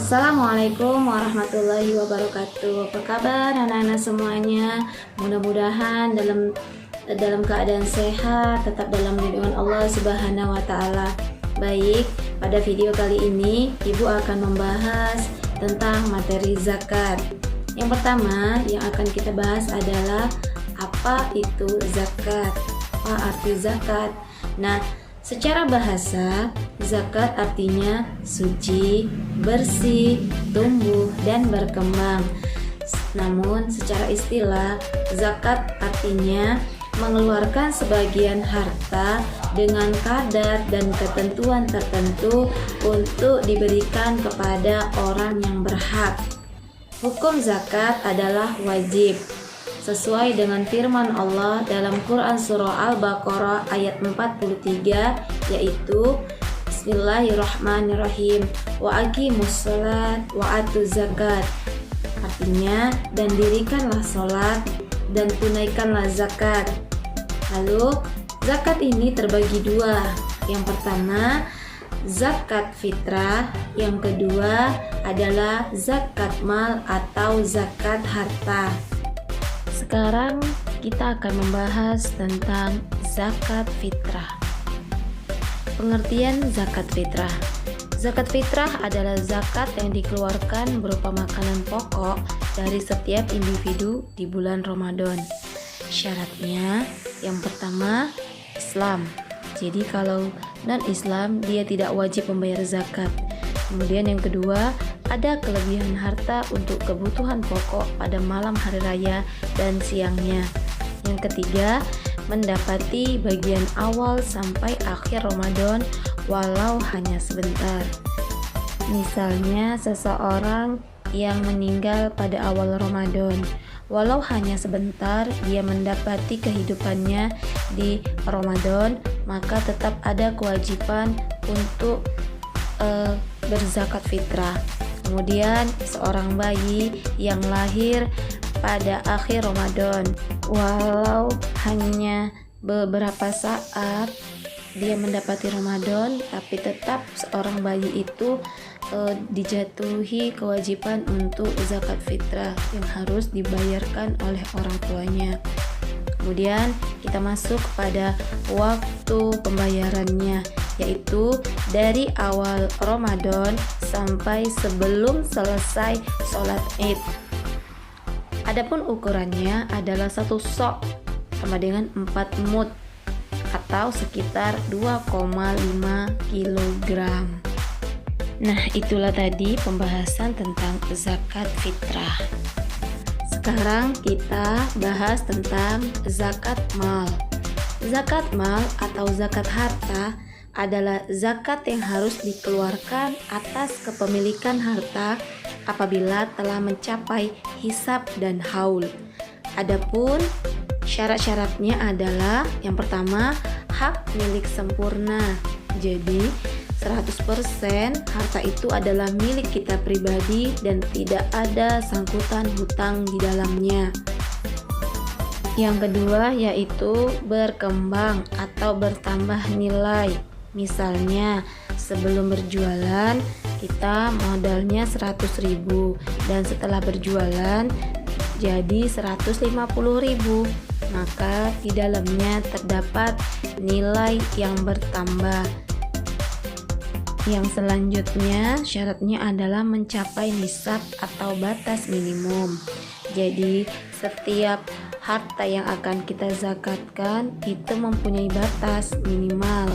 Assalamualaikum warahmatullahi wabarakatuh. Apa kabar anak-anak semuanya? Mudah-mudahan dalam keadaan sehat, tetap dalam lindungan Allah Subhanahu wa taala. Baik, pada video kali ini Ibu akan membahas tentang materi zakat. Yang pertama yang akan kita bahas adalah apa itu zakat? Apa arti zakat? Nah, secara bahasa, zakat artinya suci, bersih, tumbuh, dan berkembang. Namun secara istilah, zakat artinya mengeluarkan sebagian harta dengan kadar dan ketentuan tertentu untuk diberikan kepada orang yang berhak. Hukum zakat adalah wajib sesuai dengan firman Allah dalam Quran Surah Al-Baqarah ayat 43, yaitu Bismillahirrahmanirrahim, wa aqimus shalat wa atuz zakat. Artinya, dan dirikanlah sholat dan tunaikanlah zakat. Lalu zakat ini terbagi dua. Yang pertama zakat fitrah, yang kedua adalah zakat mal atau zakat harta. Sekarang kita akan membahas tentang zakat fitrah. Pengertian zakat fitrah. Zakat fitrah adalah zakat yang dikeluarkan berupa makanan pokok dari setiap individu di bulan Ramadan. Syaratnya yang pertama Islam. Jadi kalau non-Islam dia tidak wajib membayar zakat. Kemudian yang kedua, ada kelebihan harta untuk kebutuhan pokok pada malam hari raya dan siangnya. Yang ketiga, mendapati bagian awal sampai akhir Ramadan walau hanya sebentar. Misalnya seseorang yang meninggal pada awal Ramadan, walau hanya sebentar dia mendapati kehidupannya di Ramadan, maka tetap ada kewajiban untuk berzakat fitrah. Kemudian seorang bayi yang lahir pada akhir Ramadan, walau hanya beberapa saat dia mendapati Ramadan, tapi tetap seorang bayi itu dijatuhi kewajiban untuk zakat fitrah yang harus dibayarkan oleh orang tuanya. Kemudian kita masuk kepada waktu pembayarannya, yaitu dari awal Ramadan sampai sebelum selesai sholat Id. Adapun ukurannya adalah 1 sok sama dengan 4 mud atau sekitar 2,5 kg. Nah, itulah tadi pembahasan tentang zakat fitrah. Sekarang kita bahas tentang zakat mal. Zakat mal atau zakat harta adalah zakat yang harus dikeluarkan atas kepemilikan harta apabila telah mencapai hisab dan haul. Adapun syarat-syaratnya adalah yang pertama, hak milik sempurna. Jadi 100% harta itu adalah milik kita pribadi dan tidak ada sangkutan hutang di dalamnya. Yang kedua yaitu berkembang atau bertambah nilai. Misalnya sebelum berjualan kita modalnya 100.000 dan setelah berjualan jadi 150.000, maka di dalamnya terdapat nilai yang bertambah. Yang selanjutnya syaratnya adalah mencapai nisab atau batas minimum. Jadi setiap harta yang akan kita zakatkan itu mempunyai batas minimal.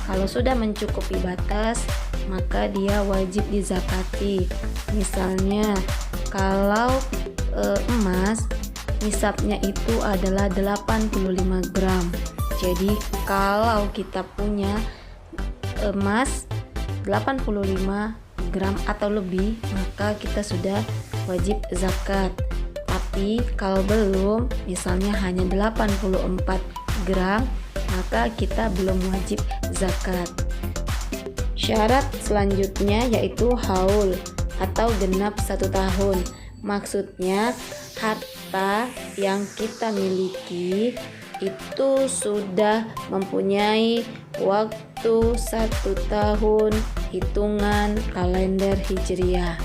Kalau sudah mencukupi batas, maka dia wajib dizakati. Misalnya kalau emas nisabnya itu adalah 85 gram. Jadi kalau kita punya emas 85 gram atau lebih, maka kita sudah wajib zakat. Tapi kalau belum, misalnya hanya 84 gram, maka kita belum wajib zakat. Syarat selanjutnya yaitu haul atau genap 1 tahun. Maksudnya harta yang kita miliki itu sudah mempunyai waktu 1 tahun hitungan kalender Hijriah.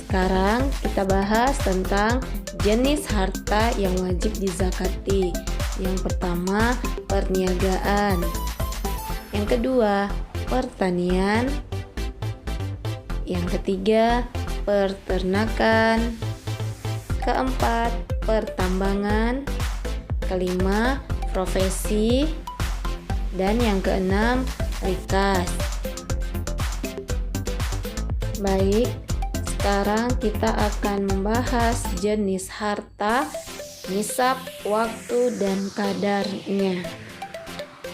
Sekarang kita bahas tentang jenis harta yang wajib dizakati. Yang pertama, perniagaan. Yang kedua, pertanian. Yang ketiga, peternakan. Keempat, pertambangan. Kelima, profesi. Dan yang keenam, rikas. Baik, sekarang kita akan membahas jenis harta, nisab, waktu, dan kadarnya.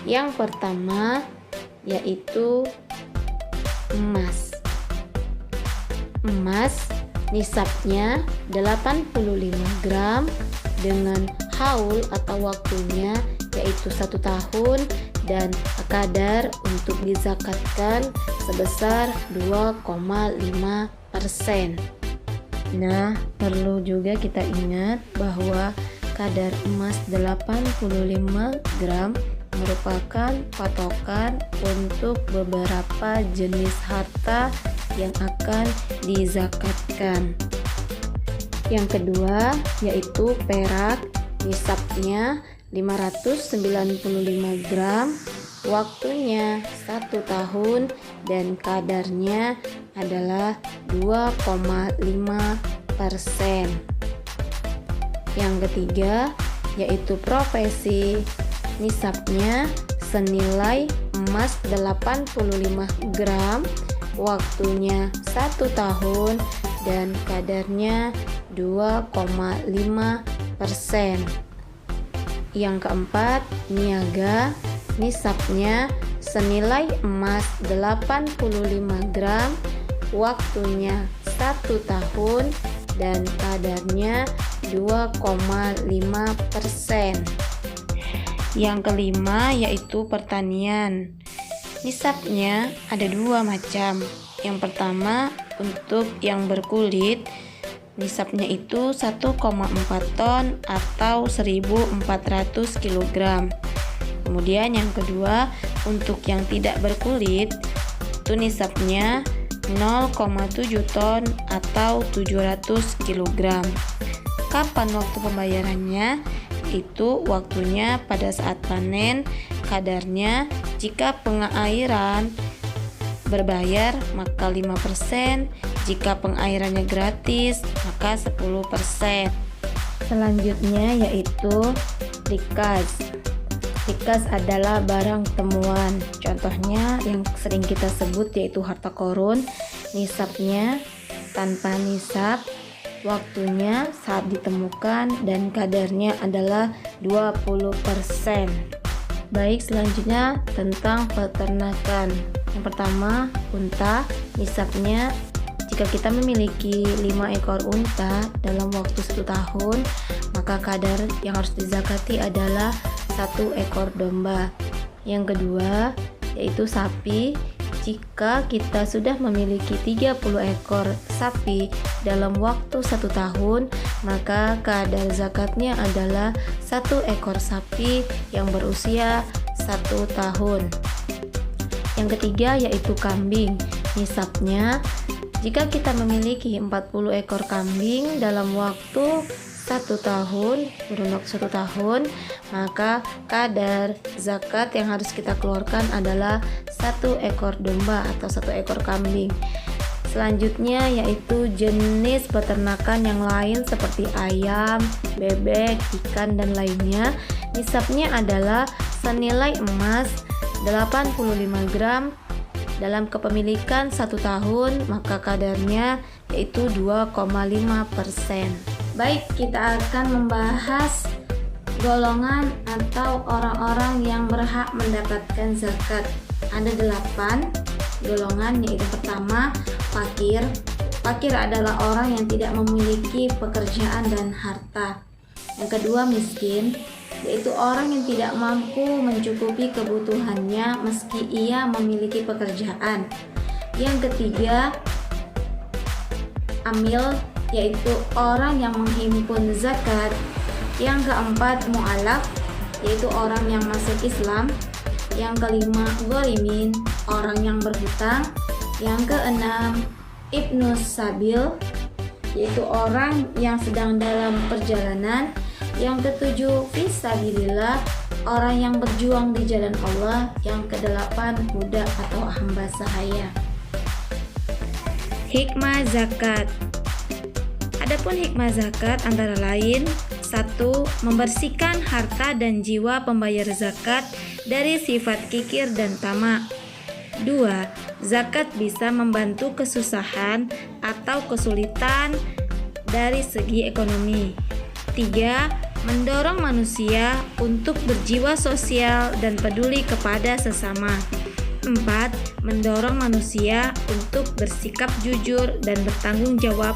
Yang pertama yaitu emas. Emas nisabnya 85 gram dengan haul atau waktunya yaitu 1 tahun dan kadar untuk dizakatkan sebesar 2,5%. Nah, perlu juga kita ingat bahwa kadar emas 85 gram merupakan patokan untuk beberapa jenis harta yang akan dizakatkan. Yang kedua yaitu perak, nisabnya 595 gram, waktunya 1 tahun dan kadarnya adalah 2,5%. Yang ketiga yaitu profesi, nisabnya senilai emas 85 gram, waktunya 1 tahun dan kadarnya 2,5%. Yang keempat, niaga, nisabnya senilai emas 85 gram, waktunya 1 tahun dan kadarnya 2,5%. Yang kelima yaitu pertanian. Nisabnya ada 2 macam. Yang pertama untuk yang berkulit, nisabnya itu 1,4 ton atau 1.400 kg. Kemudian yang kedua untuk yang tidak berkulit, itu nisabnya 0,7 ton atau 700 kg. Kapan waktu pembayarannya? Itu waktunya pada saat panen. Kadarnya jika pengairan berbayar maka 5%, jika pengairannya gratis maka 10%. Selanjutnya yaitu rikas. Rikas adalah barang temuan. Contohnya yang sering kita sebut yaitu harta karun. Nisabnya tanpa nisab, waktunya saat ditemukan dan kadarnya adalah 20%. Baik, selanjutnya tentang peternakan. Yang pertama, unta. Nisabnya jika kita memiliki 5 ekor unta dalam waktu 1 tahun, maka kadar yang harus dizakati adalah 1 ekor domba. Yang kedua yaitu sapi. Jika kita sudah memiliki 30 ekor sapi dalam waktu 1 tahun, maka kadar zakatnya adalah 1 ekor sapi yang berusia 1 tahun. Yang ketiga yaitu kambing. Nisabnya jika kita memiliki 40 ekor kambing dalam waktu 1 tahun, kurun waktu 1 tahun, maka kadar zakat yang harus kita keluarkan adalah 1 ekor domba atau 1 ekor kambing. Selanjutnya yaitu jenis peternakan yang lain seperti ayam, bebek, ikan, dan lainnya. Nisabnya adalah senilai emas 85 gram dalam kepemilikan 1 tahun, maka kadarnya yaitu 2,5%. Baik, kita akan membahas golongan atau orang-orang yang berhak mendapatkan zakat. Ada 8 golongan, yaitu pertama, fakir. Fakir adalah orang yang tidak memiliki pekerjaan dan harta. Yang kedua, miskin, yaitu orang yang tidak mampu mencukupi kebutuhannya meski ia memiliki pekerjaan. Yang ketiga, amil, yaitu orang yang menghimpun zakat. Yang keempat, mu'alaf, yaitu orang yang masuk Islam. Yang kelima, ghorimin, orang yang berhutang. Yang keenam, ibnus sabil, yaitu orang yang sedang dalam perjalanan. Yang ketujuh, fisabilillah, orang yang berjuang di jalan Allah. Yang kedelapan, budak atau hamba sahaya. Hikmah zakat. Adapun hikmah zakat antara lain: 1. Membersihkan harta dan jiwa pembayar zakat dari sifat kikir dan tamak. 2. Zakat bisa membantu kesusahan atau kesulitan dari segi ekonomi. 3. Mendorong manusia untuk berjiwa sosial dan peduli kepada sesama. 4. Mendorong manusia untuk bersikap jujur dan bertanggung jawab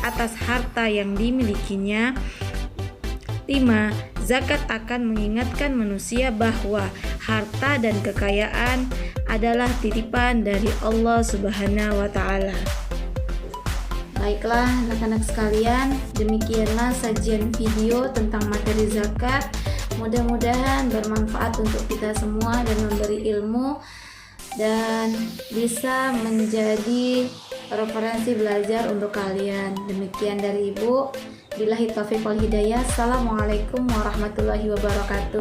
atas harta yang dimilikinya. 5. Zakat akan mengingatkan manusia bahwa harta dan kekayaan adalah titipan dari Allah Subhanahu wa Ta'ala. Baiklah anak-anak sekalian, demikianlah sajian video tentang materi zakat. Mudah-mudahan bermanfaat untuk kita semua dan memberi ilmu dan bisa menjadi referensi belajar untuk kalian. Demikian dari Ibu. Billahi taufiq wal hidayah. Assalamualaikum warahmatullahi wabarakatuh.